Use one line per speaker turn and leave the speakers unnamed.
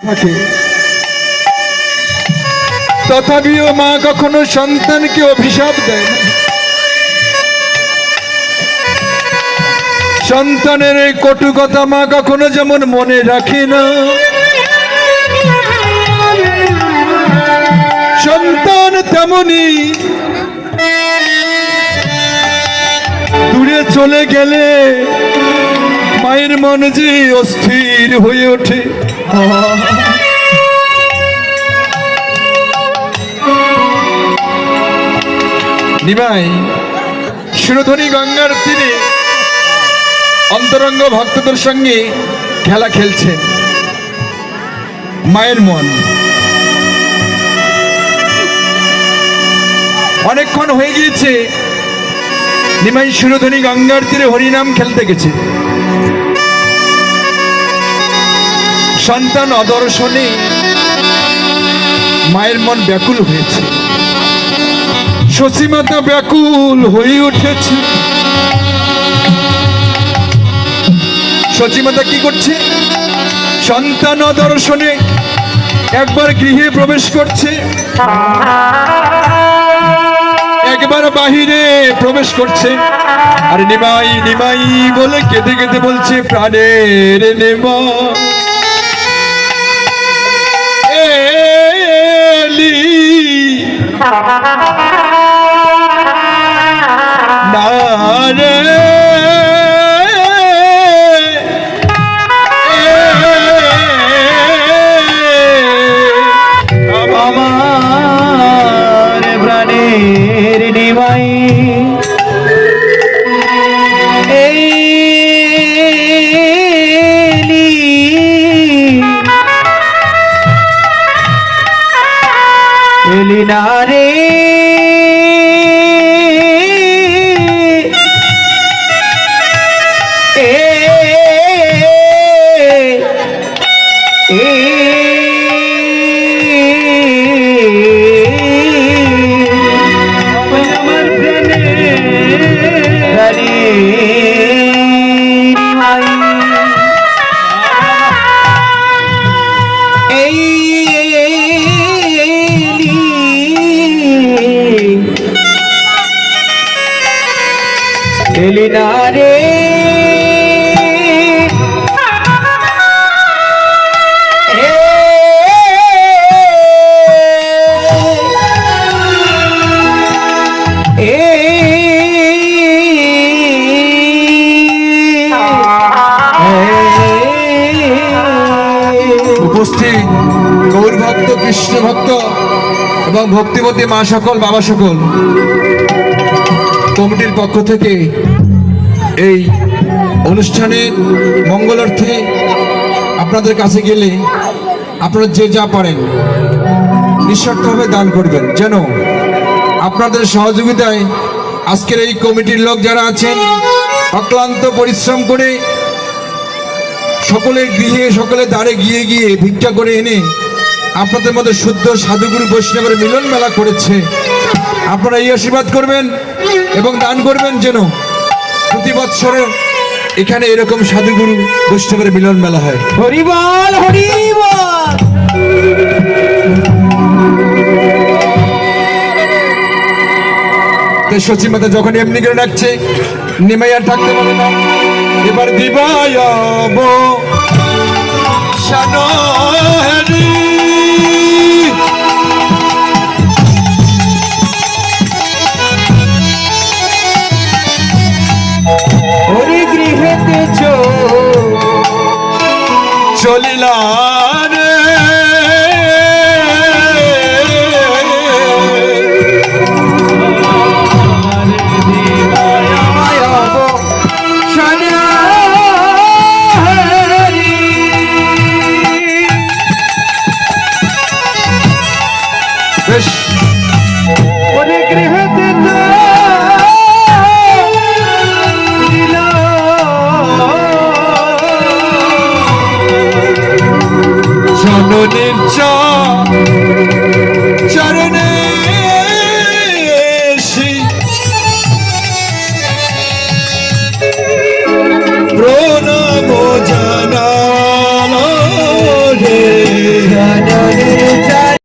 থাকে, তথাপিও মা কখনো সন্তানকে অভিশাপ দেয় না। সন্তানের এই কটু কথা মা কখনো যেমন মনে রাখে না, সন্তান তেমনি দূরে চলে গেলে মায়ের মন যে অস্থির হয়ে ওঠে। নিমাই সুরধনী গঙ্গার তীরে অন্তরঙ্গ ভক্তদের সঙ্গে খেলা খেলছে মায়ের মন। অনেকক্ষণ হয়ে গিয়েছে নিমাই সুরধনী গঙ্গার তীরে হরিনাম খেলতে গেছে। সন্তান অদর্শনে মায়ের মন ব্যাকুল হয়েছে, শচীমাতা ব্যাকুল হয়ে উঠেছে। শচীমাতা কি করছে? সন্তান অদর্শনে একবার গৃহে প্রবেশ করছে, একবার বাহিরে প্রবেশ করছে। আর নিমাই নিমাই বলে কেঁদে কেঁদে বলছে, প্রাণের নেমা এলি না রে
আমার প্রাণের নিমাই এলি না রে আমার এলি না রে
উপস্থিত গৌর ভক্ত, কৃষ্ণ ভক্ত এবং ভক্তিমতী মা সকল, বাবা সকল, কমিটির পক্ষ থেকে এই অনুষ্ঠানের মঙ্গলার্থে আপনাদের কাছে গেলে আপনারা যে যা পারেন নিঃস্বার্থভাবে দান করবেন, যেন আপনাদের সহযোগিতায় আজকের এই কমিটির লোক যারা আছেন অক্লান্ত পরিশ্রম করে সকলের গৃহে সকলের দ্বারে গিয়ে গিয়ে ভিক্ষা করে এনে আপনাদের মধ্যে শুদ্ধ সাধুগুরু বৈষ্ণবের মিলন মেলা করেছে। আপনারা এই আশীর্বাদ করবেন এবং দান করবেন যেন প্রতি বৎসরে এখানে এরকম সাধুগুরু বৈষ্ণবের মিলন মেলা হয়।
হরিবল হরিবল।
শচীমাতা যখন এমনি করে ডাকছে, নিমাই আর থাকতে পারে না। এবার দিবায়ব শানো হেরি
হরি গৃহেতে
চলিলা রে নির্জন